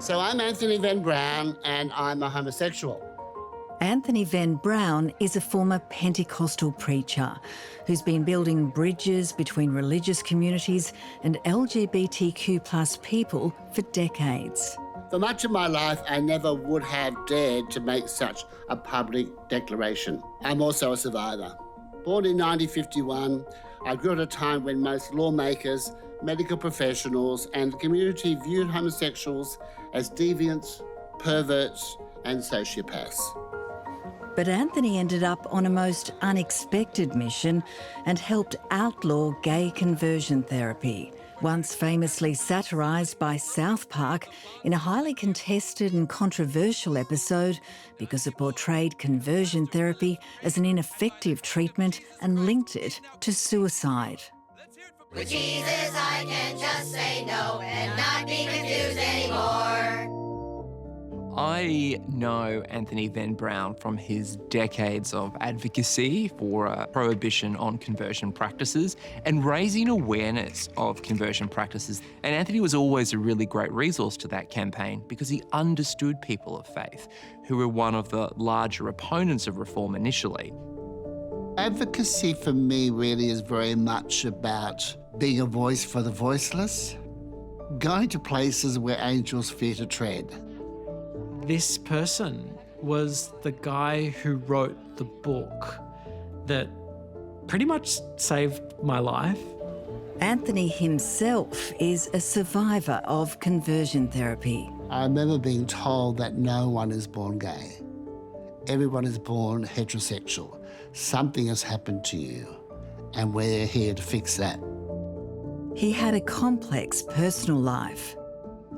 So I'm Anthony Venn-Brown and I'm a homosexual. Anthony Venn-Brown is a former Pentecostal preacher who's been building bridges between religious communities and LGBTQ+ people for decades. For much of my life, I never would have dared to make such a public declaration. I'm also a survivor. Born in 1951, I grew at a time when most lawmakers, medical professionals and the community viewed homosexuals as deviants, perverts and sociopaths. But Anthony ended up on a most unexpected mission and helped outlaw gay conversion therapy, once famously satirised by South Park in a highly contested and controversial episode because it portrayed conversion therapy as an ineffective treatment and linked it to suicide. With Jesus I can just say no and not be confused anymore. I know Anthony Venn-Brown from his decades of advocacy for a prohibition on conversion practices and raising awareness of conversion practices. And Anthony was always a really great resource to that campaign because he understood people of faith who were one of the larger opponents of reform initially. Advocacy for me really is very much about being a voice for the voiceless, going to places where angels fear to tread. This person was the guy who wrote the book that pretty much saved my life. Anthony himself is a survivor of conversion therapy. I remember being told that no one is born gay. Everyone is born heterosexual. Something has happened to you, and we're here to fix that. He had a complex personal life.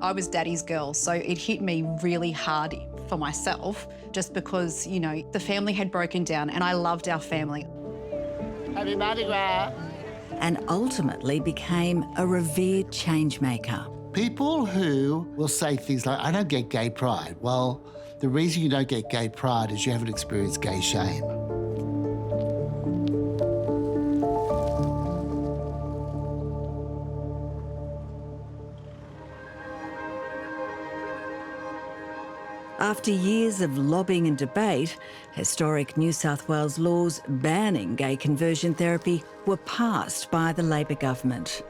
I was daddy's girl, so it hit me really hard for myself just because, you know, the family had broken down and I loved our family. Happy Mardi Gras. And ultimately became a revered changemaker. People who will say things like, I don't get gay pride. Well, the reason you don't get gay pride is you haven't experienced gay shame. After years of lobbying and debate, historic New South Wales laws banning gay conversion therapy were passed by the Labor government.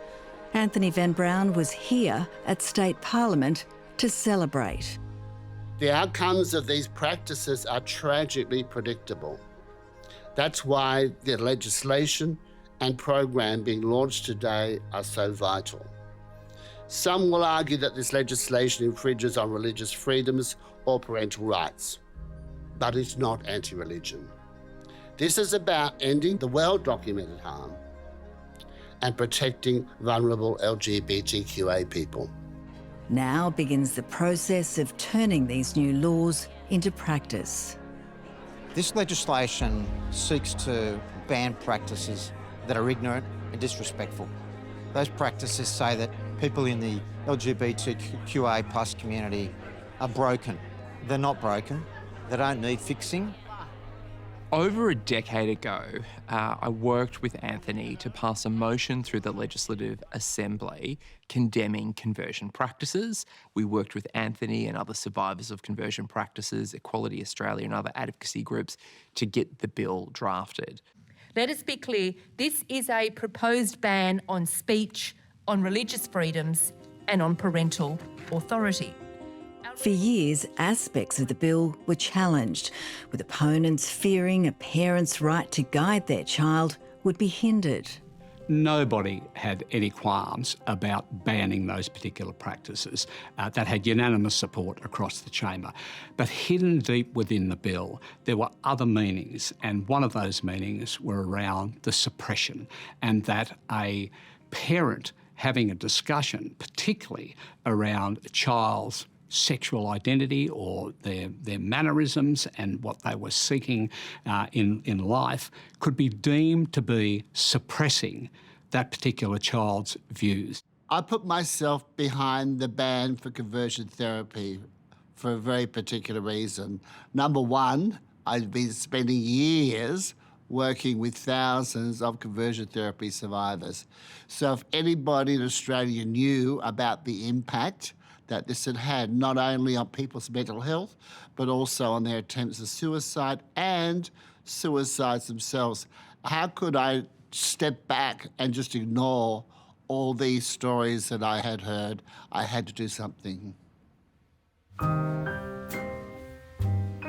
Anthony Venn-Brown was here at State Parliament to celebrate. The outcomes of these practices are tragically predictable. That's why the legislation and program being launched today are so vital. Some will argue that this legislation infringes on religious freedoms or parental rights, but it's not anti-religion. This is about ending the well-documented harm and protecting vulnerable LGBTQA people. Now begins the process of turning these new laws into practice. This legislation seeks to ban practices that are ignorant and disrespectful. Those practices say that people in the LGBTQA+ community are broken. They're not broken. They don't need fixing. Over a decade ago, I worked with Anthony to pass a motion through the Legislative Assembly condemning conversion practices. We worked with Anthony and other survivors of conversion practices, Equality Australia and other advocacy groups to get the bill drafted. Let us be clear, this is a proposed ban on speech, on religious freedoms and on parental authority. For years, aspects of the bill were challenged, with opponents fearing a parent's right to guide their child would be hindered. Nobody had any qualms about banning those particular practices. That had unanimous support across the chamber. But hidden deep within the bill, there were other meanings, and one of those meanings were around the suppression, and that a parent having a discussion, particularly around a child's sexual identity or their mannerisms and what they were seeking in life, could be deemed to be suppressing that particular child's views. I put myself behind the ban for conversion therapy for a very particular reason. Number one, I've been spending years working with thousands of conversion therapy survivors. So if anybody in Australia knew about the impact that this had had, not only on people's mental health, but also on their attempts at suicide and suicides themselves, how could I step back and just ignore all these stories that I had heard? I had to do something.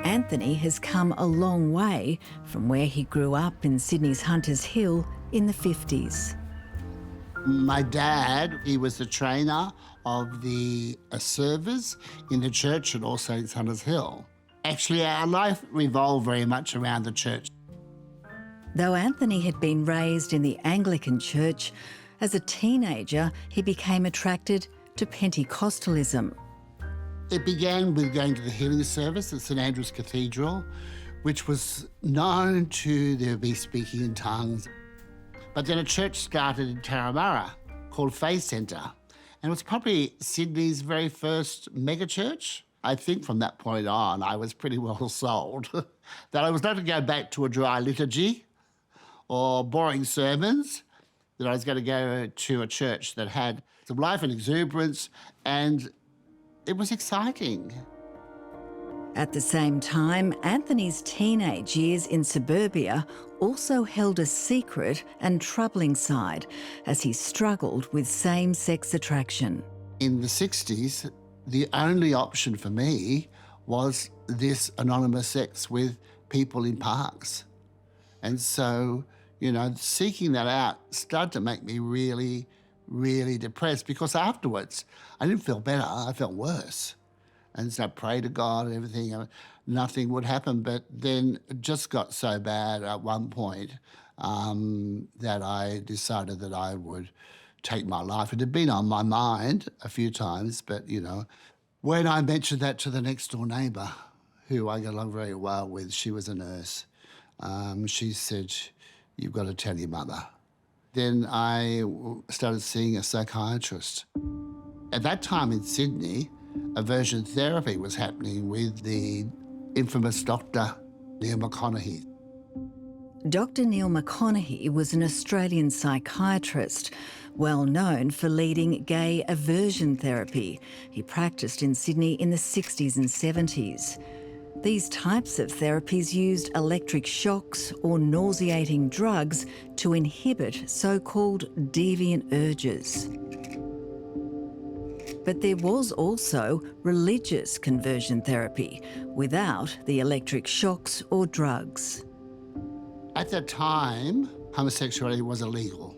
Anthony has come a long way from where he grew up in Sydney's Hunters Hill in the 50s. My dad, he was the trainer of the servers in the church and also in Hunters Hill. Actually, our life revolved very much around the church. Though Anthony had been raised in the Anglican church, as a teenager he became attracted to Pentecostalism. It began with going to the healing service at St Andrew's Cathedral, which was known to there be speaking in tongues. But then a church started in Tarramurra called Faith Centre, and it was probably Sydney's very first mega church. I think from that point on, I was pretty well sold that I was not to go back to a dry liturgy or boring sermons, that I was going to go to a church that had some life and exuberance, and it was exciting. At the same time, Anthony's teenage years in suburbia also held a secret and troubling side as he struggled with same-sex attraction. In the 60s, the only option for me was this anonymous sex with people in parks. And so, you know, seeking that out started to make me really, really depressed, because afterwards I didn't feel better, I felt worse. And so I prayed to God and everything, and nothing would happen. But then it just got so bad at one point that I decided that I would take my life. It had been on my mind a few times, but, you know, when I mentioned that to the next door neighbour, who I got along very well with, she was a nurse, she said, "You've got to tell your mother." Then I started seeing a psychiatrist. At that time in Sydney, aversion therapy was happening with the infamous Dr. Neil McConaughey. Dr. Neil McConaughey was an Australian psychiatrist, well known for leading gay aversion therapy. He practiced in Sydney in the 60s and 70s. These types of therapies used electric shocks or nauseating drugs to inhibit so-called deviant urges. But there was also religious conversion therapy without the electric shocks or drugs. At that time, homosexuality was illegal.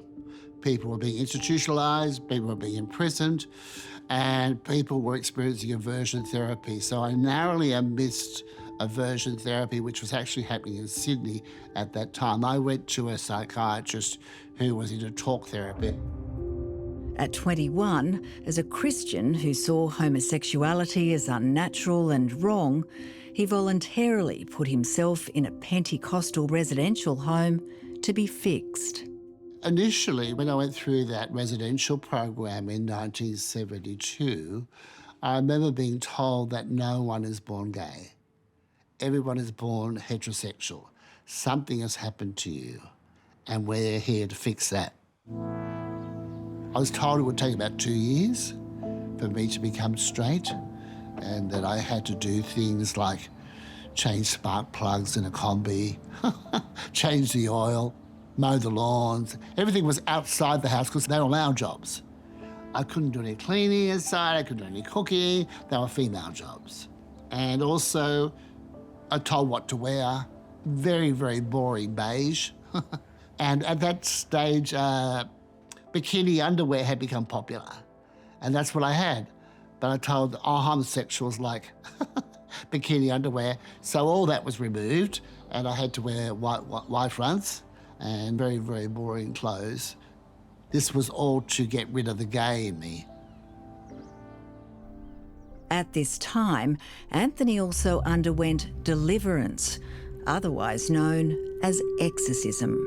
People were being institutionalised, people were being imprisoned, and people were experiencing aversion therapy. So I narrowly missed aversion therapy, which was actually happening in Sydney at that time. I went to a psychiatrist who was into talk therapy. At 21, as a Christian who saw homosexuality as unnatural and wrong, he voluntarily put himself in a Pentecostal residential home to be fixed. Initially, when I went through that residential program in 1972, I remember being told that no one is born gay. Everyone is born heterosexual. Something has happened to you, and we're here to fix that. I was told it would take about 2 years for me to become straight, and that I had to do things like change spark plugs in a combi, change the oil, mow the lawns. Everything was outside the house because they were male jobs. I couldn't do any cleaning inside, I couldn't do any cooking. They were female jobs. And also, I told what to wear, very, very boring beige. And at that stage, bikini underwear had become popular. And that's what I had. But I told all homosexuals like bikini underwear. So all that was removed, and I had to wear white fronts and very, very boring clothes. This was all to get rid of the gay in me. At this time, Anthony also underwent deliverance, otherwise known as exorcism.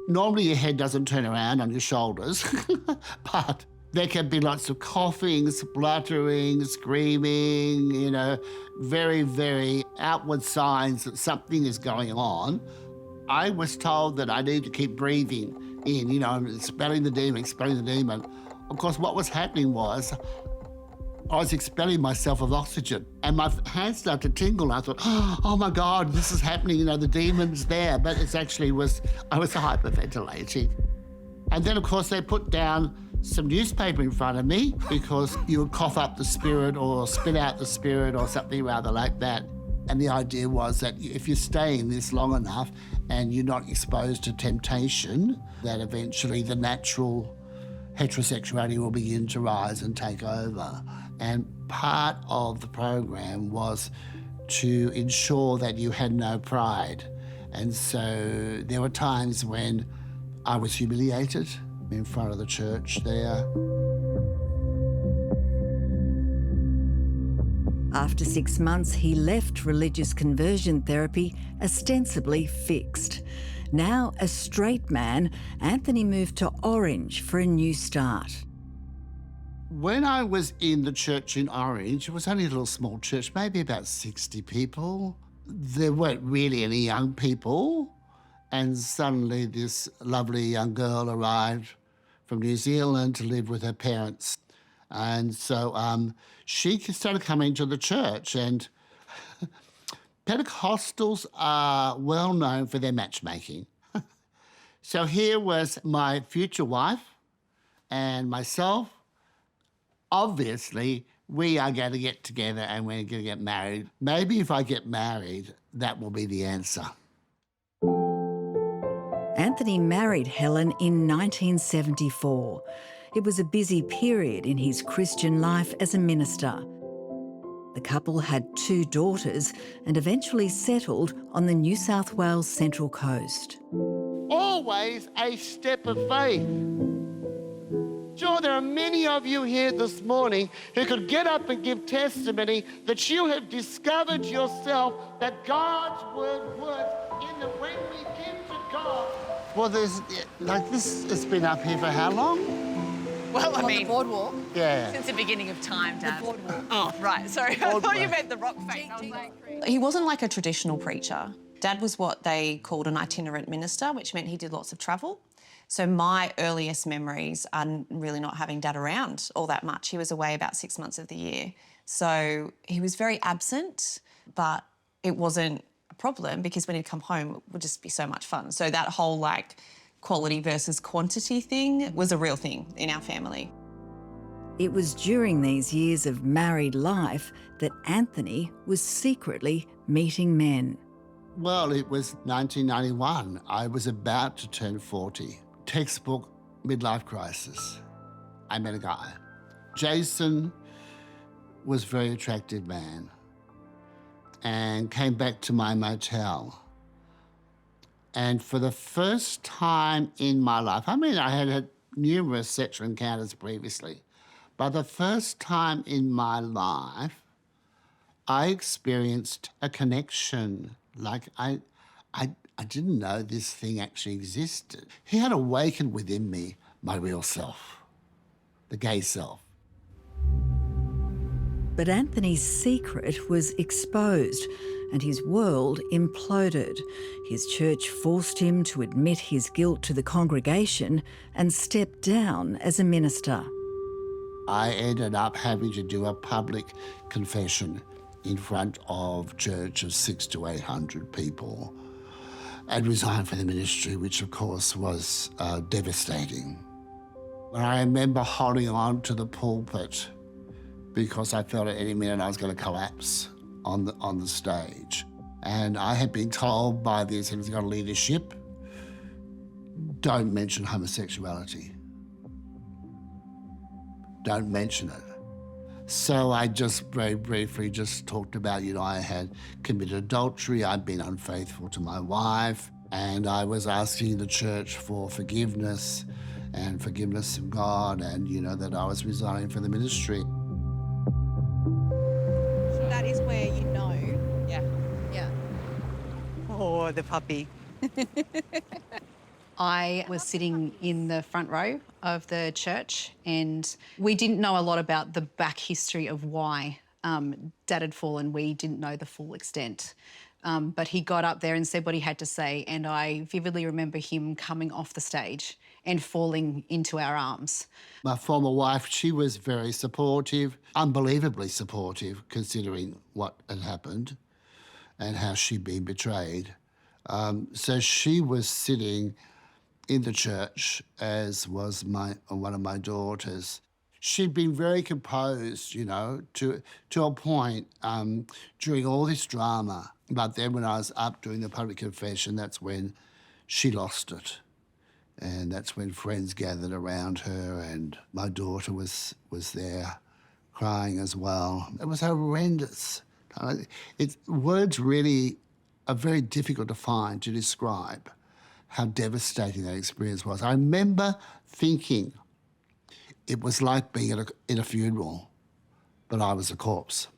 Normally your head doesn't turn around on your shoulders, but There can be lots of coughing, spluttering, screaming, very, very outward signs that something is going on. I was told that I need to keep breathing in, expelling the demon. Of course, what was happening was I was expelling myself with oxygen and my hands started to tingle. I thought, oh my God, this is happening, the demon's there. But it actually I was hyperventilating. And then, of course, they put down some newspaper in front of me because you would cough up the spirit or spit out the spirit or something rather like that. And the idea was that if you stay in this long enough and you're not exposed to temptation, that eventually the natural heterosexuality will begin to rise and take over. And part of the program was to ensure that you had no pride. And so there were times when I was humiliated in front of the church there. After 6 months, he left religious conversion therapy ostensibly fixed. Now a straight man, Anthony moved to Orange for a new start. When I was in the church in Orange, it was only a little small church, maybe about 60 people. There weren't really any young people. And suddenly this lovely young girl arrived from New Zealand to live with her parents. And so she started coming to the church, and Pentecostals are well known for their matchmaking. So here was my future wife and myself. Obviously, we are going to get together and we're going to get married. Maybe if I get married, that will be the answer. Anthony married Helen in 1974. It was a busy period in his Christian life as a minister. The couple had 2 daughters and eventually settled on the New South Wales Central Coast. Always a step of faith. Sure, there are many of you here this morning who could get up and give testimony that you have discovered yourself that God's word works in that when we give to God. Well, this has been up here for how long? Well, I mean, the boardwalk. Yeah. Since the beginning of time, Dad. The boardwalk. Oh, right. Sorry, I thought you meant the rock face. I was like... He wasn't like a traditional preacher. Dad was what they called an itinerant minister, which meant he did lots of travel. So my earliest memories are really not having Dad around all that much. He was away about 6 months of the year. So he was very absent, but it wasn't a problem because when he'd come home, it would just be so much fun. So that whole, quality versus quantity thing was a real thing in our family. It was during these years of married life that Anthony was secretly meeting men. Well, it was 1991. I was about to turn 40. Textbook midlife crisis. I met a guy. Jason was a very attractive man and came back to my motel. And for the first time in my life, I had numerous sexual encounters previously, but the first time in my life, I experienced a connection. I didn't know this thing actually existed. He had awakened within me my real self, the gay self. But Anthony's secret was exposed and his world imploded. His church forced him to admit his guilt to the congregation and step down as a minister. I ended up having to do a public confession in front of church of 600 to 800 people and resign from the ministry, which of course was devastating. And I remember holding on to the pulpit because I felt at any minute I was going to collapse on the stage. And I had been told by the Assembly of God leadership, don't mention homosexuality. Don't mention it. So I just very briefly just talked about, I had committed adultery, I'd been unfaithful to my wife, and I was asking the church for forgiveness and forgiveness of God, and, that I was resigning from the ministry. That is where you know. Yeah. Yeah. Oh, the puppy. I was sitting in the front row of the church, and we didn't know a lot about the back history of why Dad had fallen. We didn't know the full extent. But he got up there and said what he had to say, and I vividly remember him coming off the stage and falling into our arms. My former wife, she was very supportive, unbelievably supportive, considering what had happened and how she'd been betrayed. So she was sitting in the church, as was one of my daughters. She'd been very composed, you know, to a point during all this drama. But then when I was up doing the public confession, that's when she lost it. And that's when friends gathered around her, and my daughter was there crying as well. It was horrendous. Words really are very difficult to find to describe how devastating that experience was. I remember thinking it was like being in a funeral, but I was a corpse.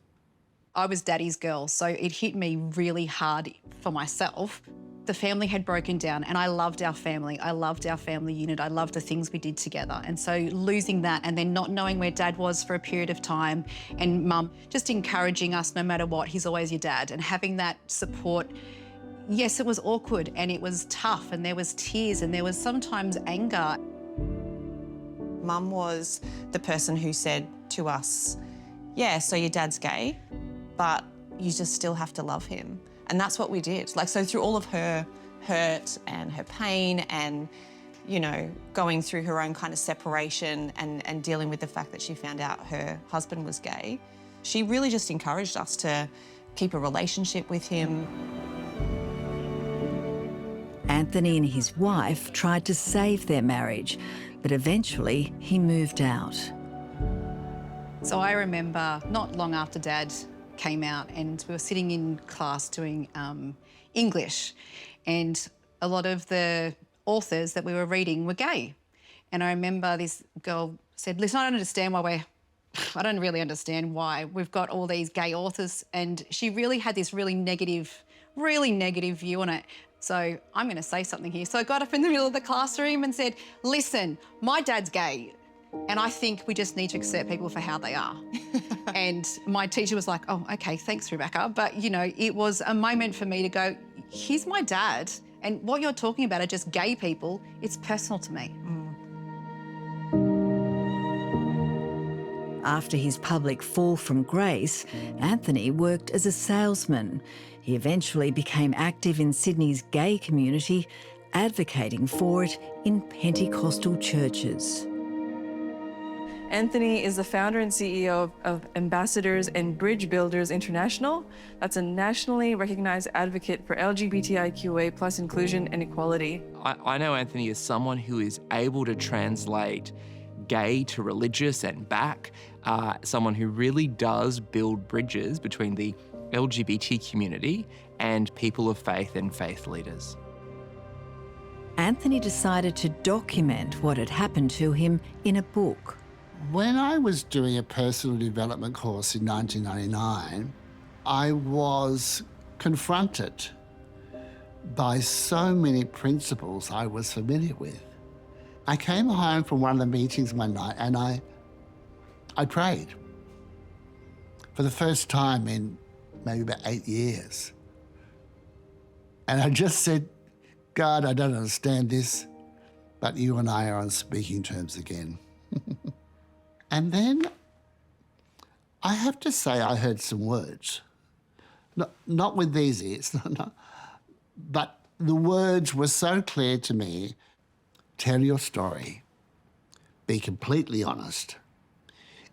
I was Daddy's girl, so it hit me really hard for myself. The family had broken down, and I loved our family. I loved our family unit. I loved the things we did together. And so losing that, and then not knowing where Dad was for a period of time, and Mum just encouraging us no matter what, he's always your dad, and having that support. Yes, it was awkward and it was tough, and there was tears and there was sometimes anger. Mum was the person who said to us, yeah, so your dad's gay, but you just still have to love him. And that's what we did. Like, so through all of her hurt and her pain and, you know, going through her own kind of separation and dealing with the fact that she found out her husband was gay, she really just encouraged us to keep a relationship with him. Anthony and his wife tried to save their marriage, but eventually he moved out. So I remember not long after Dad came out, and we were sitting in class doing English, and a lot of the authors that we were reading were gay. And I remember this girl said, listen, I don't really understand why we've got all these gay authors. And she really had this really negative view on it. So I'm going to say something here. So I got up in the middle of the classroom and said, listen, my dad's gay, and I think we just need to accept people for how they are. And my teacher was like, oh, okay, thanks, Rebecca. But, you know, it was a moment for me to go, he's my dad, and what you're talking about are just gay people. It's personal to me. After his public fall from grace, Anthony worked as a salesman. He eventually became active in Sydney's gay community, advocating for it in Pentecostal churches. Anthony is the founder and CEO of Ambassadors and Bridge Builders International. That's a nationally recognized advocate for LGBTIQA+ inclusion and equality. I know Anthony as someone who is able to translate gay to religious and back, someone who really does build bridges between the LGBT community and people of faith and faith leaders. Anthony decided to document what had happened to him in a book. When I was doing a personal development course in 1999, I was confronted by so many principles I was familiar with. I came home from one of the meetings one night and I prayed for the first time in maybe about 8 years. And I just said, God, I don't understand this, but you and I are on speaking terms again. And then I have to say I heard some words, not with these ears, but the words were so clear to me. Tell your story. Be completely honest.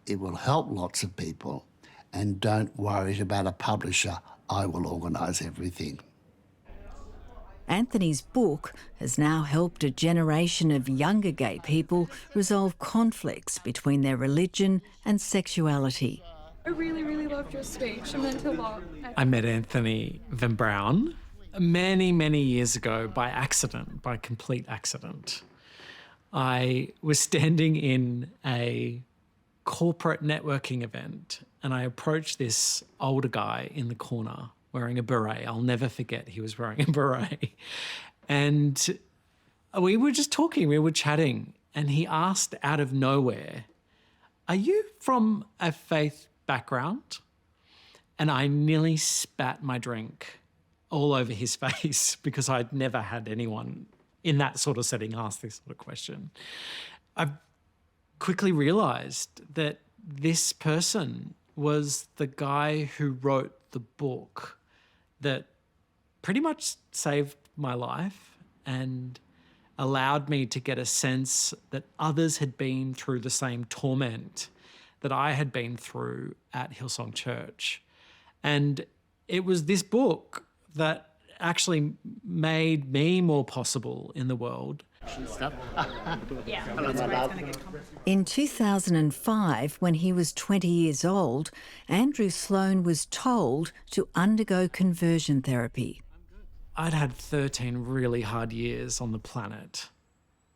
It will help lots of people. And don't worry about a publisher. I will organise everything. Anthony's book has now helped a generation of younger gay people resolve conflicts between their religion and sexuality. I really loved your speech. It meant a lot. I met Anthony Venn-Brown many years ago by accident, by complete accident. I was standing in a corporate networking event and I approached this older guy in the corner wearing a beret. I'll never forget he was wearing a beret. And we were just talking, we were chatting, and he asked out of nowhere, "Are you from a faith background?" And I nearly spat my drink all over his face because I'd never had anyone in that sort of setting ask this sort of question. I quickly realised that this person was the guy who wrote the book that pretty much saved my life and allowed me to get a sense that others had been through the same torment that I had been through at Hillsong Church. And it was this book that actually made me more possible in the world. In 2005, when he was 20 years old, Andrew Sloane was told to undergo conversion therapy. I'd had 13 really hard years on the planet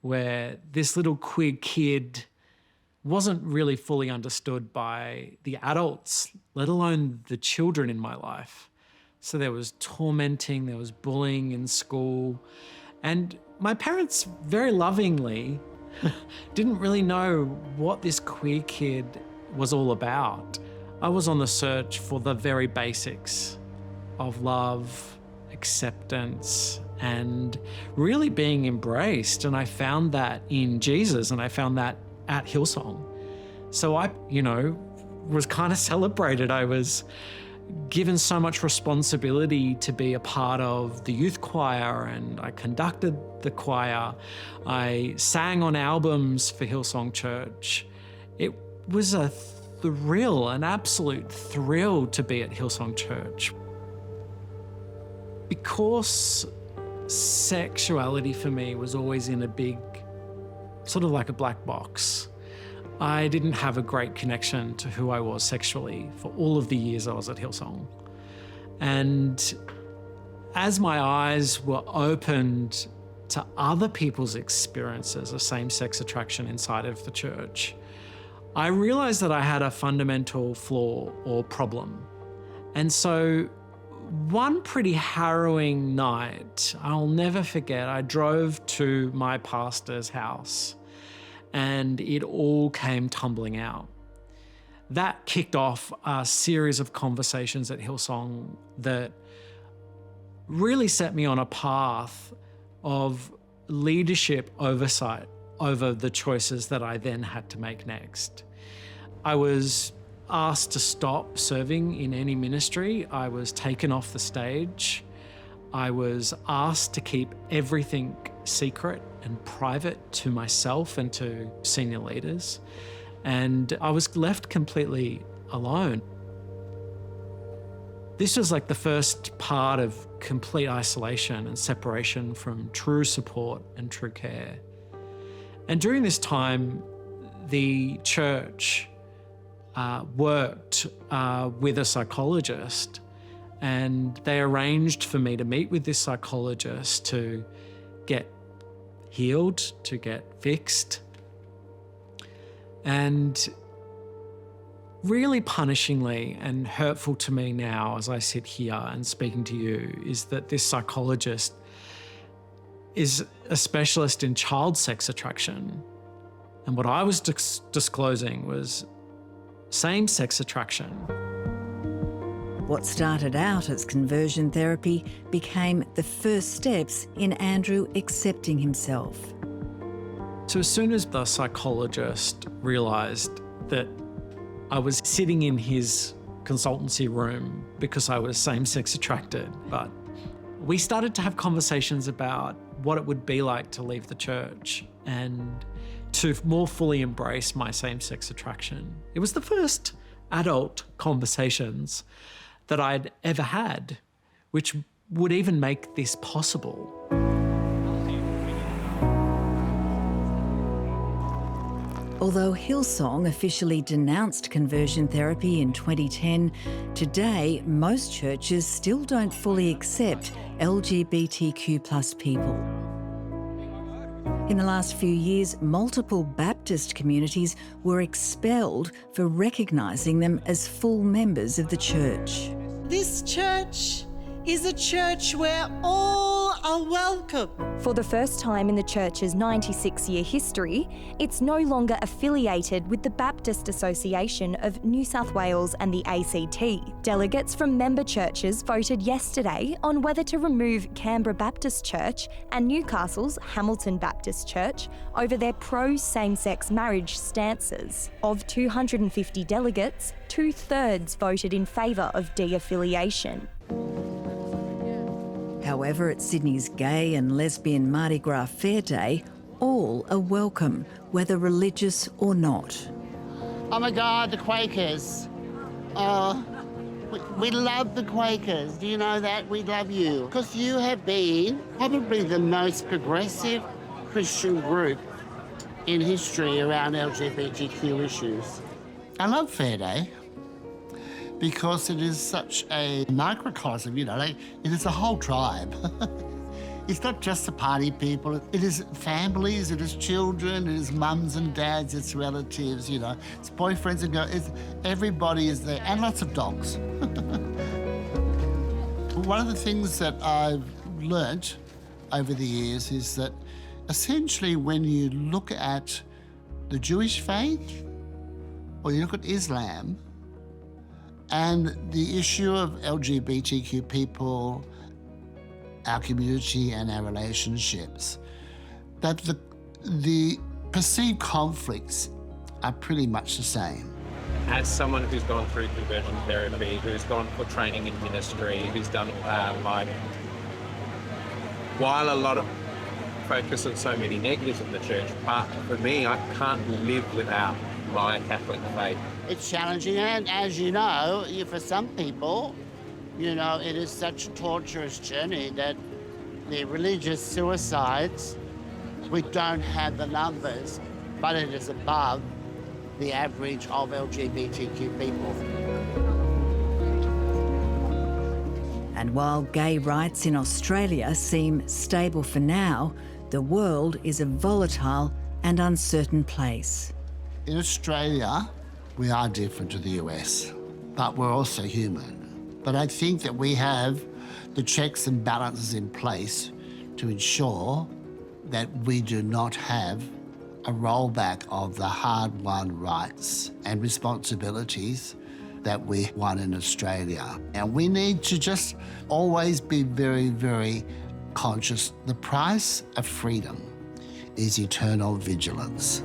where this little queer kid wasn't really fully understood by the adults, let alone the children in my life. So there was tormenting, there was bullying in school, and my parents very lovingly didn't really know what this queer kid was all about. I was on the search for the very basics of love, acceptance, and really being embraced. And I found that in Jesus, and I found that at Hillsong. So I, was kind of celebrated. I was given so much responsibility to be a part of the youth choir, and I conducted the choir. I sang on albums for Hillsong Church. It was a thrill, an absolute thrill to be at Hillsong Church. Because sexuality for me was always in a big, sort of like a black box, I didn't have a great connection to who I was sexually for all of the years I was at Hillsong. And as my eyes were opened to other people's experiences of same-sex attraction inside of the church, I realized that I had a fundamental flaw or problem. And so one pretty harrowing night, I'll never forget, I drove to my pastor's house and it all came tumbling out. That kicked off a series of conversations at Hillsong that really set me on a path of leadership oversight over the choices that I then had to make next. I was asked to stop serving in any ministry. I was taken off the stage. I was asked to keep everything secret and private to myself and to senior leaders. And I was left completely alone. This was like the first part of complete isolation and separation from true support and true care. And during this time, the church worked with a psychologist, and they arranged for me to meet with this psychologist to get healed, to get fixed. And really punishingly and hurtful to me now as I sit here and speaking to you is that this psychologist is a specialist in child sex attraction. And what I was disclosing was same-sex attraction. What started out as conversion therapy became the first steps in Andrew accepting himself. So as soon as the psychologist realised that I was sitting in his consultancy room because I was same-sex attracted, but we started to have conversations about what it would be like to leave the church and to more fully embrace my same-sex attraction. It was the first adult conversations that I'd ever had, which would even make this possible. Although Hillsong officially denounced conversion therapy in 2010, today most churches still don't fully accept LGBTQ+ people. In the last few years, multiple Baptist communities were expelled for recognising them as full members of the church. This church is a church where all are welcome. For the first time in the church's 96-year history, it's no longer affiliated with the Baptist Association of New South Wales and the ACT. Delegates from member churches voted yesterday on whether to remove Canberra Baptist Church and Newcastle's Hamilton Baptist Church over their pro-same-sex marriage stances. Of 250 delegates, 2/3 voted in favour of de-affiliation. However, at Sydney's Gay and Lesbian Mardi Gras Fair Day, all are welcome, whether religious or not. Oh my God, the Quakers. Oh, we love the Quakers. Do you know that? We love you. Because you have been probably the most progressive Christian group in history around LGBTQ issues. I love Fair Day because it is such a microcosm, you know, like, it is a whole tribe. It's not just the party people, it is families, it is children, it is mums and dads, it's relatives, you know, it's boyfriends and girls, everybody is there, and lots of dogs. One of the things that I've learnt over the years is that essentially when you look at the Jewish faith, or you look at Islam, and the issue of LGBTQ people, our community and our relationships, that the perceived conflicts are pretty much the same. As someone who's gone through conversion therapy, who's gone for training in ministry, who's done while a lot of focus on so many negatives in the church, but for me, I can't live without my Catholic faith. It's challenging, and as you know, for some people, you know, it is such a torturous journey that the religious suicides, we don't have the numbers, but it is above the average of LGBTQ people. And while gay rights in Australia seem stable for now, the world is a volatile and uncertain place. In Australia, we are different to the US, but we're also human. But I think that we have the checks and balances in place to ensure that we do not have a rollback of the hard-won rights and responsibilities that we won in Australia. And we need to just always be very, very conscious. The price of freedom is eternal vigilance.